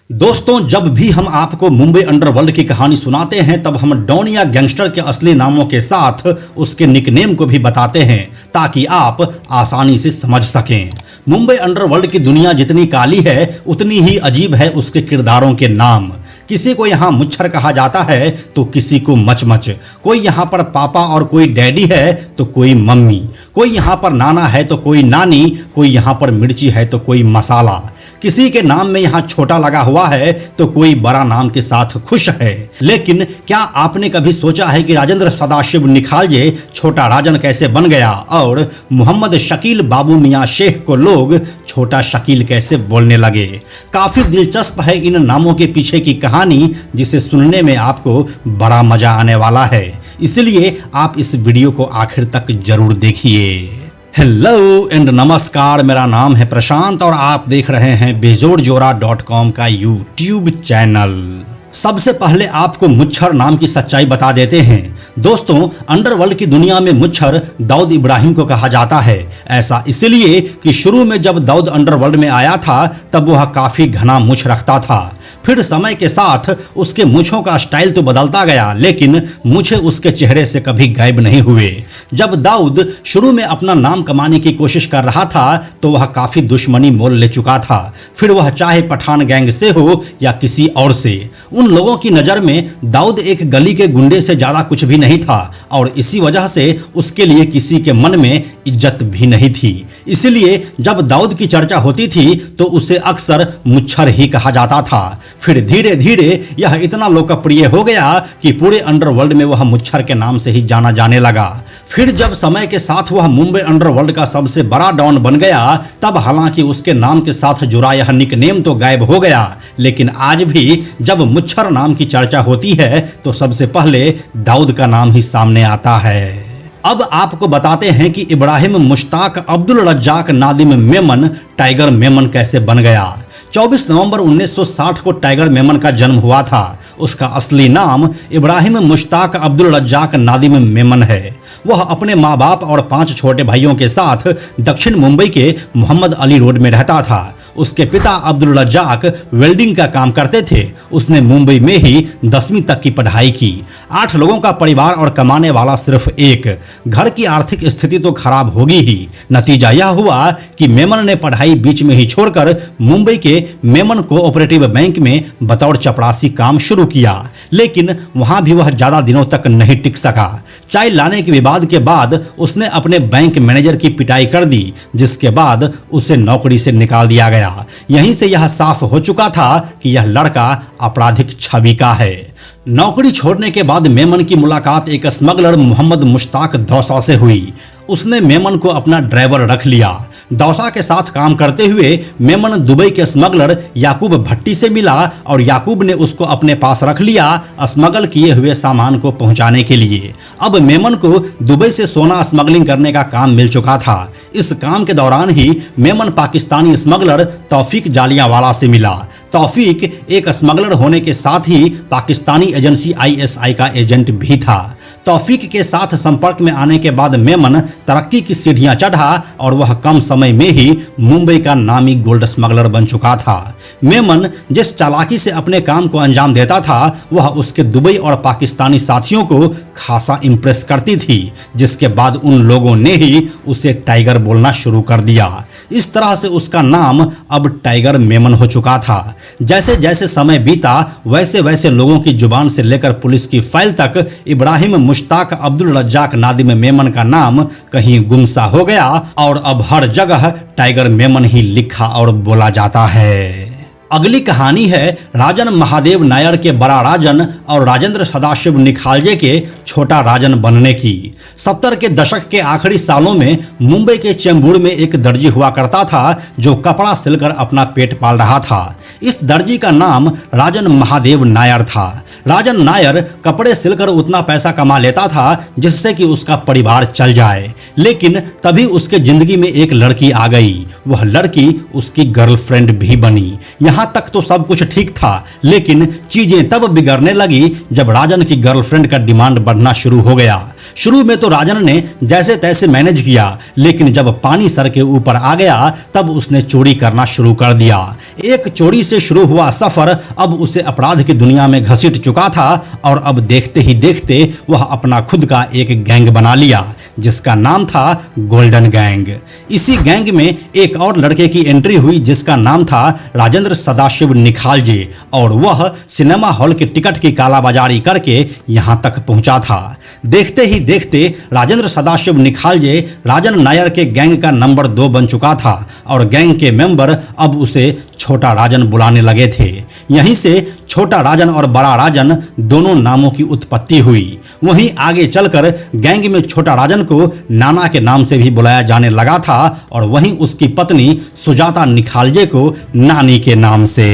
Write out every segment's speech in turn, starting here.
दोस्तों, जब भी हम आपको मुंबई अंडरवर्ल्ड की कहानी सुनाते हैं तब हम डॉन या गैंगस्टर के असली नामों के साथ उसके निकनेम को भी बताते हैं ताकि आप आसानी से समझ सकें। मुंबई अंडरवर्ल्ड की दुनिया जितनी काली है उतनी ही अजीब है उसके किरदारों के नाम। किसी को यहाँ मुच्छर कहा जाता है तो किसी को मचमच, कोई यहाँ पर पापा और कोई डैडी है तो कोई मम्मी, कोई यहाँ पर नाना है तो कोई नानी, कोई यहाँ पर मिर्ची है तो कोई मसाला। किसी के नाम में यहाँ छोटा लगा हुआ है तो कोई बड़ा नाम के साथ खुश है। लेकिन क्या आपने कभी सोचा है कि राजेंद्र सदाशिव निखालजे छोटा राजन कैसे बन गया और मोहम्मद शकील बाबू मियां शेख को लोग छोटा शकील कैसे बोलने लगे? काफी दिलचस्प है इन नामों के पीछे की कहानी, जिसे सुनने में आपको बड़ा मजा आने वाला है। इसलिए आप इस वीडियो को आखिर तक जरूर देखिए। हेलो एंड नमस्कार, मेरा नाम है प्रशांत और आप देख रहे हैं बेजोड़जोरा.com का यूट्यूब चैनल। सबसे पहले आपको मुच्छर नाम की सच्चाई बता देते हैं। दोस्तों, अंडरवर्ल्ड की दुनिया में मुच्छर दाऊद इब्राहिम को कहा जाता है। ऐसा इसलिए कि शुरू में जब दाऊद अंडरवर्ल्ड में आया था तब वह काफी घना मुछ रखता था। फिर समय के साथ उसके मूछों का स्टाइल तो बदलता गया, लेकिन मूछें उसके चेहरे से कभी गायब नहीं हुए। जब दाऊद शुरू में अपना नाम कमाने की कोशिश कर रहा था तो वह काफी दुश्मनी मोल ले चुका था, फिर वह चाहे पठान गैंग से हो या किसी और से। उन लोगों की नज़र में दाऊद एक गली के गुंडे से ज़्यादा कुछ भी नहीं था और इसी वजह से उसके लिए किसी के मन में इज्जत भी नहीं थी। इसलिए जब दाऊद की चर्चा होती थी तो उसे अक्सर मुच्छर ही कहा जाता था। फिर धीरे धीरे यह इतना लोकप्रिय हो गया कि पूरे अंडरवर्ल्ड में वह मुच्छर के नाम से ही जाना जाने लगा। फिर जब समय के साथ वह मुंबई अंडरवर्ल्ड का सबसे बड़ा डॉन बन गया तब हालांकि उसके नाम के साथ जुड़ा यह निकनेम तो गायब हो गया, लेकिन आज भी जब मुच्छर नाम की चर्चा होती है तो सबसे पहले दाऊद का नाम ही सामने आता है। अब आपको बताते हैं कि इब्राहिम मुश्ताक अब्दुल रज्जाक नादिम मेमन टाइगर मेमन कैसे बन गया। 24 नवंबर 1960 को टाइगर मेमन का जन्म हुआ था। उसका असली नाम इब्राहिम मुश्ताक अब्दुल रज्जाक नादिम मेमन है। वह अपने माँ बाप और 5 छोटे भाइयों के साथ दक्षिण मुंबई के मोहम्मद अली रोड में रहता था। उसके पिता अब्दुल रज्जाक वेल्डिंग का काम करते थे। उसने मुंबई में ही 10वीं तक की पढ़ाई की। 8 लोगों का परिवार और कमाने वाला सिर्फ एक। घर की आर्थिक स्थिति तो खराब होगी ही। नतीजा यह हुआ कि मेमन ने पढ़ाई बीच में ही छोड़कर मुंबई के मेमन कोऑपरेटिव बैंक में बतौर चपरासी काम शुरू किया, लेकिन वहां भी वह ज्यादा दिनों तक नहीं टिक सका। चाय लाने के विवाद के बाद उसने अपने बैंक मैनेजर की पिटाई कर दी, जिसके बाद उसे नौकरी से निकाल दिया गया। यहीं से यह साफ हो चुका था कि यह लड़का आपराधिक छवि का है। नौकरी छोड़ने के बाद मेमन की मुलाकात एक स्मगलर मोहम्मद मुश्ताक दौसा से हुई। उसने मेमन को अपना ड्राइवर रख लिया। दौसा के साथ काम करते हुए मेमन दुबई के स्मगलर याकूब भट्टी से मिला और याकूब ने उसको अपने पास रख लिया स्मगल किए हुए सामान को पहुंचाने के लिए। अब मेमन को दुबई से सोना स्मगलिंग करने का काम मिल चुका था। इस काम के दौरान ही मेमन पाकिस्तानी स्मगलर तौफीक जालियांवाला से मिला। तौफीक एक स्मगलर होने के साथ ही पाकिस्तानी एजेंसी ISI का एजेंट भी था। तौफीक के साथ संपर्क में आने के बाद मेमन तरक्की की सीढ़ियां चढ़ा और वह कम समय में ही मुंबई का नामी गोल्ड स्मगलर बन चुका था। मेमन जिस चालाकी से अपने काम को अंजाम देता था वह उसके दुबई और पाकिस्तानी साथियों को खासा इंप्रेस करती थी, जिसके बाद उन लोगों ने ही उसे टाइगर बोलना शुरू कर दिया। इस तरह से उसका नाम अब टाइगर मेमन हो चुका था। जैसे जैसे समय बीता वैसे वैसे लोगों की जुबान से लेकर पुलिस की फाइल तक इब्राहिम मुश्ताक अब्दुल रज्जाक नादिम मेमन का नाम कहीं गुमसा हो गया और अब हर जगह टाइगर मेमन ही लिखा और बोला जाता है। अगली कहानी है राजन महादेव नायर के बड़ा राजन और राजेंद्र सदाशिव निखालजे के छोटा राजन बनने की। 70 के दशक के आखिरी सालों में मुंबई के चेंबूर में एक दर्जी हुआ करता था जो कपड़ा सिलकर अपना पेट पाल रहा था। इस दर्जी का नाम राजन महादेव नायर था। राजन नायर कपड़े सिलकर उतना पैसा कमा लेता था जिससे कि उसका परिवार चल जाए, लेकिन तभी उसके जिंदगी में एक लड़की आ गई। वह लड़की उसकी गर्लफ्रेंड भी बनी। यहाँ तक तो सब कुछ ठीक था, लेकिन चीजें तब बिगड़ने लगी जब राजन की गर्लफ्रेंड का डिमांड बढ़ना शुरू हो गया। शुरू में तो राजन ने जैसे तैसे मैनेज किया, लेकिन जब पानी सर के ऊपर आ गया तब उसने चोरी करना शुरू कर दिया। एक चोरी से से शुरू हुआ सफर अब उसे अपराध की दुनिया में घसीट चुका था और अब देखते ही देखते वह अपना खुद का एक गैंग बना लिया जिसका नाम था गोल्डन गैंग। इसी गैंग में एक और लड़के की एंट्री हुई जिसका नाम था राजेंद्र सदाशिव निखालजे और वह सिनेमा हॉल के टिकट की कालाबाजारी करके यहां तक पहुंचा था। देखते ही देखते राजेंद्र सदाशिव निखालजे राजन नायर के गैंग का नंबर 2 बन चुका था और गैंग के मेंबर अब उसे छोटा राजन बुलाने लगे थे। यहीं से छोटा राजन और बड़ा राजन दोनों नामों की उत्पत्ति हुई। वहीं आगे चलकर गैंग में छोटा राजन को नाना के नाम से भी बुलाया जाने लगा था और वहीं उसकी पत्नी सुजाता निखालजे को नानी के नाम से।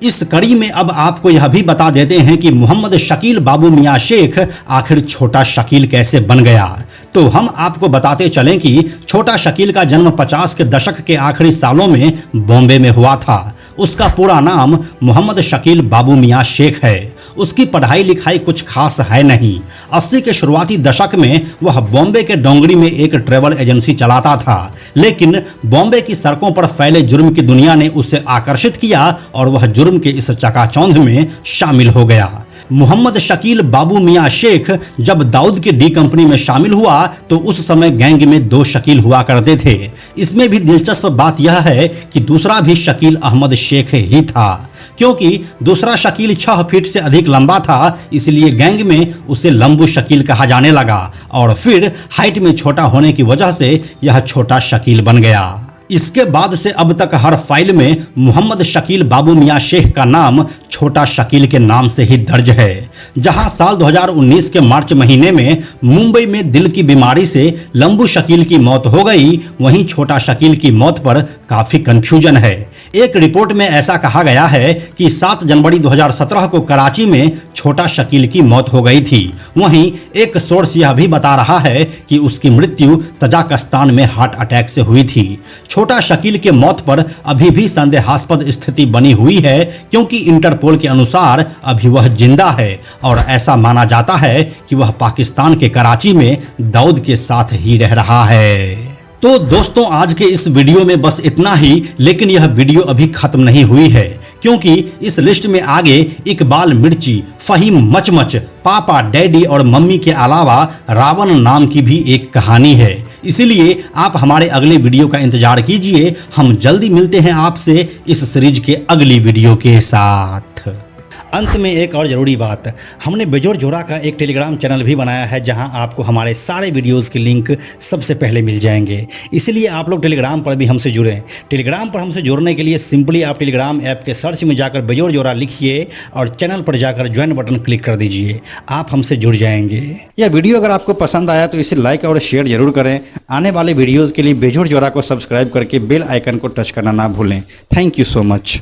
इस कड़ी में अब आपको यह भी बता देते हैं कि मोहम्मद शकील बाबू मियां शेख आखिर छोटा शकील कैसे बन गया। तो हम आपको बताते चलें कि छोटा शकील का जन्म 50 के दशक के आखिरी सालों में बॉम्बे में हुआ था। उसका पूरा नाम मोहम्मद शकील बाबू मियां शेख है। उसकी पढ़ाई लिखाई कुछ खास है नहीं। 80 के शुरुआती दशक में वह बॉम्बे के डोंगरी में एक ट्रैवल एजेंसी चलाता था, लेकिन बॉम्बे की सड़कों पर फैले जुर्म की दुनिया ने उसे आकर्षित किया और वह जुर्म के इस चकाचौंध में शामिल हो गया। मोहम्मद शकील बाबू मियां शेख जब दाऊद की डी कंपनी में शामिल हुआ तो उस समय गैंग में 2 शकील हुआ करते थे। इसमें भी दिलचस्प बात यह है कि दूसरा भी शकील अहमद शेख ही था, क्योंकि दूसरा शकील 6 फीट से अधिक लंबा था, इसलिए गैंग में उसे लंबू शकील कहा जाने लगा और फिर हाइट में छोटा होने की वजह से यह छोटा शकील बन गया। इसके बाद से अब तक हर फाइल में मोहम्मद शकील बाबू मियां शेख का नाम छोटा शकील के नाम से ही दर्ज है। जहां साल 2019 के मार्च महीने में मुंबई में दिल की बीमारी से लंबू शकील की मौत हो गई, वहीं छोटा शकील की मौत पर काफी कंफ्यूजन है। एक रिपोर्ट में ऐसा कहा गया है कि 7 जनवरी 2017 को कराची में छोटा शकील की मौत हो गई थी। वहीं एक सोर्स यह भी बता रहा है कि उसकी मृत्यु तजाकिस्तान में हार्ट अटैक से हुई थी। छोटा शकील के मौत पर अभी भी संदेहास्पद स्थिति बनी हुई है, क्योंकि इंटरपोल के अनुसार अभी वह जिंदा है और ऐसा माना जाता है कि वह पाकिस्तान के कराची में दाऊद के साथ ही रह रहा है। तो दोस्तों, आज के इस वीडियो में बस इतना ही, लेकिन यह वीडियो अभी खत्म नहीं हुई है, क्योंकि इस लिस्ट में आगे इकबाल मिर्ची, फहीम मचमच, पापा, डैडी और मम्मी के अलावा रावण नाम की भी एक कहानी है। इसीलिए आप हमारे अगले वीडियो का इंतजार कीजिए। हम जल्दी मिलते हैं आपसे इस सीरीज के अगली वीडियो के साथ। अंत में एक और ज़रूरी बात, हमने बेजोड़ जोड़ा का एक टेलीग्राम चैनल भी बनाया है जहां आपको हमारे सारे वीडियोस के लिंक सबसे पहले मिल जाएंगे। इसलिए आप लोग टेलीग्राम पर भी हमसे जुड़ें। टेलीग्राम पर हमसे जुड़ने के लिए सिंपली आप टेलीग्राम ऐप के सर्च में जाकर बेजोड़ जोड़ा लिखिए और चैनल पर जाकर ज्वाइन बटन क्लिक कर दीजिए। आप हमसे जुड़ जाएंगे। यह वीडियो अगर आपको पसंद आया तो इसे लाइक और शेयर जरूर करें। आने वाले वीडियोज़ के लिए बेजोड़ जोड़ा को सब्सक्राइब करके बेल आइकन को टच करना ना भूलें। Thank you so much.